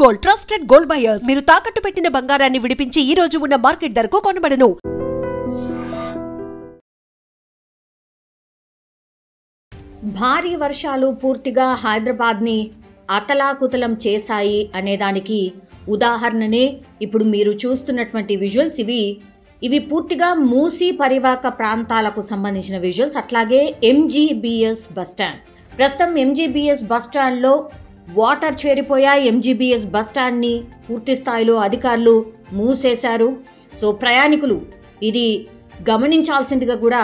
Gold trusted gold buyers మీరు తాకట్టు పెట్టిన బంగారాన్ని విడిపించి ఈ రోజు ఉన్న మార్కెట్ ధరకు కొనబడను. భారీ వర్షాలు పూర్తిగా హైదరాబాద్ని అతలాకుతలం చేశాయి అనేదానికి ఉదాహరణనే ఇప్పుడు మీరు చూస్తున్నటువంటి విజువల్స్. ఇవి పూర్తిగా మూసీ పరివాహక ప్రాంతాలకు సంబంధించిన విజువల్స్. అట్లాగే ఎంజీబీఎస్ బస్టాండ్, ప్రస్తుతం ఎంజీబీఎస్ బస్టాండ్లో వాటర్ చేరిపోయాయి. ఎంజీబీఎస్ బస్టాండ్ని పూర్తి స్థాయిలో అధికారులు మూసేశారు. సో ప్రయాణికులు ఇది గమనించాల్సిందిగా కూడా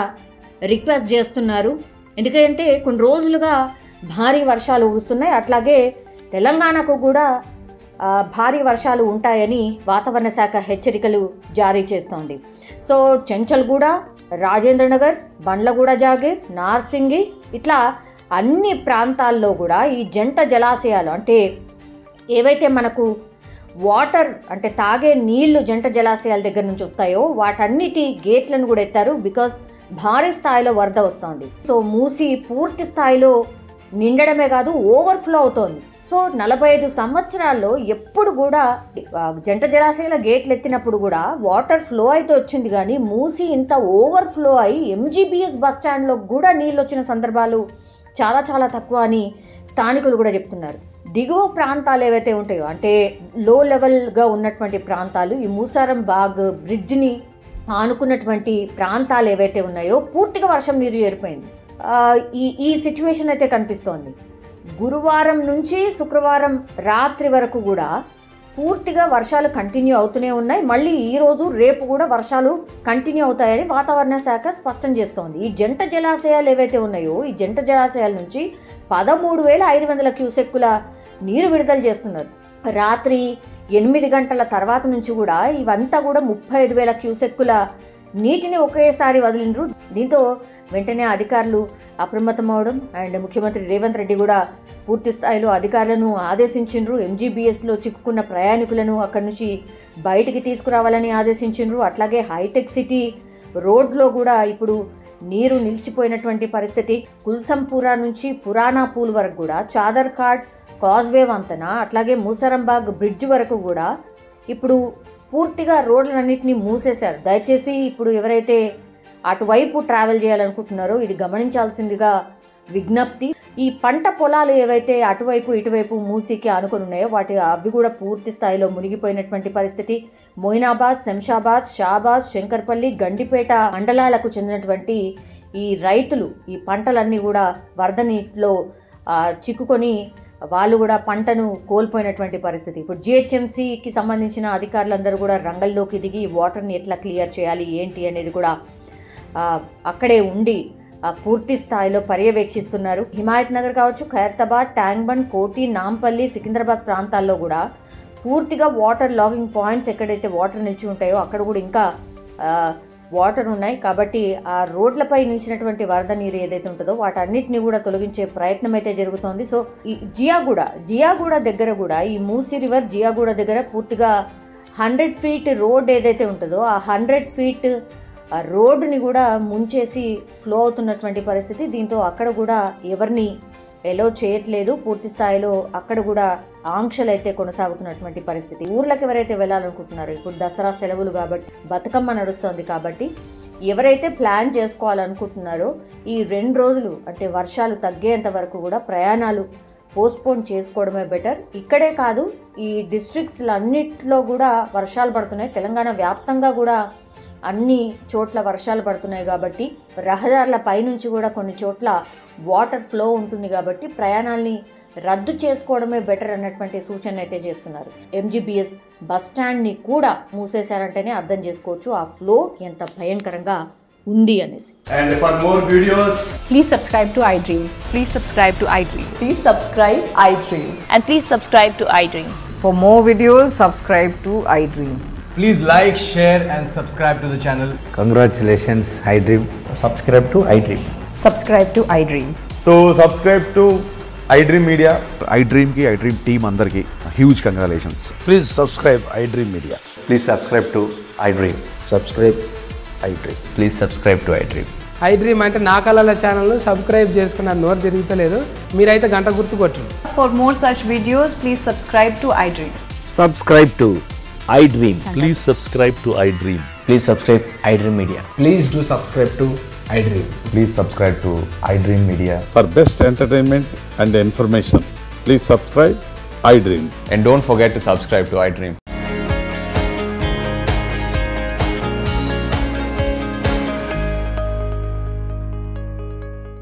రిక్వెస్ట్ చేస్తున్నారు. ఎందుకంటే కొన్ని రోజులుగా భారీ వర్షాలు కురుస్తున్నాయి. అట్లాగే తెలంగాణకు కూడా భారీ వర్షాలు ఉంటాయని వాతావరణ శాఖ హెచ్చరికలు జారీ చేస్తోంది. సో చెంచల్గూడ, రాజేంద్రనగర్, బండ్లగూడ జాగీర్, నార్సింగి ఇట్లా అన్ని ప్రాంతాల్లో కూడా ఈ జంట జలాశయాలు అంటే ఏవైతే మనకు వాటర్ అంటే తాగే నీళ్లు జంట జలాశయాల దగ్గర నుంచి వస్తాయో వాటన్నిటి గేట్లను కూడా ఎత్తారు. బికాస్ భారీ స్థాయిలో వరద వస్తోంది. సో మూసి పూర్తి స్థాయిలో నిండడమే కాదు ఓవర్ఫ్లో అవుతోంది. సో 45 సంవత్సరాల్లో ఎప్పుడు కూడా జంట జలాశయాల గేట్లు ఎత్తినప్పుడు కూడా వాటర్ ఫ్లో అయితే వచ్చింది, కానీ మూసి ఇంత ఓవర్ఫ్లో అయి ఎంజీబీఎస్ బస్ స్టాండ్లో కూడా నీళ్ళు వచ్చిన సందర్భాలు చాలా చాలా తక్కువ అని స్థానికులు కూడా చెప్తున్నారు. దిగువ ప్రాంతాలు ఏవైతే ఉంటాయో అంటే లో లెవెల్గా ఉన్నటువంటి ప్రాంతాలు, ఈ మూసారం బాగ్ బ్రిడ్జ్ని ఆనుకున్నటువంటి ప్రాంతాలు ఏవైతే ఉన్నాయో పూర్తిగా వర్షం నీరు చేరిపోయింది. ఈ సిచ్యువేషన్ అయితే కనిపిస్తోంది. గురువారం నుంచి శుక్రవారం రాత్రి వరకు కూడా పూర్తిగా వర్షాలు కంటిన్యూ అవుతూనే ఉన్నాయి. మళ్ళీ ఈరోజు రేపు కూడా వర్షాలు కంటిన్యూ అవుతాయని వాతావరణ శాఖ స్పష్టం చేస్తోంది. ఈ జంట జలాశయాలు ఏవైతే ఉన్నాయో ఈ జంట జలాశయాల నుంచి 13,500 క్యూసెక్కుల నీరు విడుదల చేస్తున్నారు. రాత్రి 8 గంటల తర్వాత నుంచి కూడా ఇవంతా కూడా 35,000 క్యూసెక్కుల నీటిని ఒకేసారి వదిలిండ్రు. దీంతో వెంటనే అధికారులు అప్రమత్తమవడం అండ్ ముఖ్యమంత్రి రేవంత్ రెడ్డి కూడా పూర్తి స్థాయిలో అధికారులను ఆదేశించిండ్రు. ఎంజీబీఎస్లో చిక్కుకున్న ప్రయాణికులను అక్కడి నుంచి బయటికి తీసుకురావాలని ఆదేశించిండ్రు. అట్లాగే హైటెక్ సిటీ రోడ్లో కూడా ఇప్పుడు నీరు నిలిచిపోయినటువంటి పరిస్థితి. కుల్సంపురా నుంచి పురాణా పూల్ వరకు కూడా, చాదర్ ఘాట్ కాజ్వే వంతెన, అట్లాగే మూసరంబాగ్ బ్రిడ్జ్ వరకు కూడా ఇప్పుడు పూర్తిగా రోడ్లన్నింటినీ మూసేశారు. దయచేసి ఇప్పుడు ఎవరైతే అటువైపు ట్రావెల్ చేయాలనుకుంటున్నారో ఇది గమనించాల్సిందిగా విజ్ఞప్తి. ఈ పంట పొలాలు ఏవైతే అటువైపు ఇటువైపు మూసీకి ఆనుకొని ఉన్నాయో అవి కూడా పూర్తి స్థాయిలో మునిగిపోయినటువంటి పరిస్థితి. మొయినాబాద్, శంషాబాద్, షాబాద్, శంకర్పల్లి, గండిపేట మండలాలకు చెందినటువంటి ఈ రైతులు ఈ పంటలన్నీ కూడా వరద నీటిలో చిక్కుకొని వాళ్ళు కూడా పంటను కోల్పోయినటువంటి పరిస్థితి. ఇప్పుడు జిహెచ్ఎంసీకి సంబంధించిన అధికారులందరూ కూడా రంగంలోకి దిగి వాటర్ని ఎట్లా క్లియర్ చేయాలి ఏంటి అనేది కూడా అక్కడే ఉండి పూర్తి స్థాయిలో పర్యవేక్షిస్తున్నారు. హిమాయత్ నగర్ కావచ్చు, ఖైరతాబాద్, ట్యాంక్ బండ్, కోటి, నాంపల్లి, సికింద్రాబాద్ ప్రాంతాల్లో కూడా పూర్తిగా వాటర్ లాగింగ్ పాయింట్స్ ఎక్కడైతే వాటర్ నిలిచి ఉంటాయో అక్కడ కూడా ఇంకా వాటర్ ఉన్నాయి. కాబట్టి ఆ రోడ్లపై నిలిచినటువంటి వరద నీరు ఏదైతే ఉంటుందో వాటన్నిటిని కూడా తొలగించే ప్రయత్నం అయితే జరుగుతోంది. సో ఈ జియాగూడ దగ్గర కూడా ఈ మూసీ రివర్ జియాగూడ దగ్గర పూర్తిగా 100 ఫీట్ రోడ్ ఏదైతే ఉంటుందో ఆ 100 ఫీట్ రోడ్డుని కూడా ముంచేసి ఫ్లో అవుతున్నటువంటి పరిస్థితి. దీంతో అక్కడ కూడా ఎవరిని ఎలో చేయట్లేదు. పూర్తి స్థాయిలో అక్కడ కూడా ఆంక్షలు అయితే కొనసాగుతున్నటువంటి పరిస్థితి. ఊర్లకు ఎవరైతే వెళ్ళాలనుకుంటున్నారో ఇప్పుడు దసరా సెలవులు కాబట్టి బతుకమ్మ నడుస్తోంది కాబట్టి ఎవరైతే ప్లాన్ చేసుకోవాలనుకుంటున్నారో ఈ 2 రోజులు అంటే వర్షాలు తగ్గేంత వరకు కూడా ప్రయాణాలు పోస్ట్పోన్ చేసుకోవడమే బెటర్. ఇక్కడే కాదు ఈ డిస్ట్రిక్ట్స్లన్నిట్లో కూడా వర్షాలు పడుతున్నాయి. తెలంగాణ వ్యాప్తంగా కూడా అన్ని చోట్ల వర్షాలు పడుతున్నాయి కాబట్టి రహదారుల పైనుంచి కూడా కొన్ని చోట్ల వాటర్ ఫ్లో ఉంటుంది కాబట్టి ప్రయాణాల్ని రద్దు చేసుకోవడమే బెటర్ అన్నటువంటి సూచన అయితే చేస్తున్నారు. ఎంజీబీఎస్ బస్ స్టాండ్ని కూడా మూసేశారంటేనే అర్థం చేసుకోవచ్చు ఆ ఫ్లో ఎంత భయంకరంగా ఉంది అనేసి. And for more videos, please subscribe to iDream. Please subscribe to iDream. Please subscribe iDream. And please subscribe to iDream. For more videos, subscribe to iDream. please like, share and subscribe to the channel. Congratulations, iDream. Subscribe to iDream. Subscribe to iDream. So subscribe to iDream Media. iDream ki iDream team andar ki huge congratulations. Please subscribe iDream Media. Please subscribe to iDream. Subscribe iDream. Please subscribe to iDream. iDream అంటే నా కళల channel subscribe చేసుకున్న నోరు తిరుగుతలేదు మీరైతే గంట గుర్తు కొట్టండి. For more such videos, please subscribe to iDream. Subscribe to iDream. Please subscribe to iDream. Please subscribe iDream Media. Please do subscribe to iDream. Please subscribe to iDream Media. For best entertainment and information, please subscribe iDream. And don't forget to subscribe to iDream.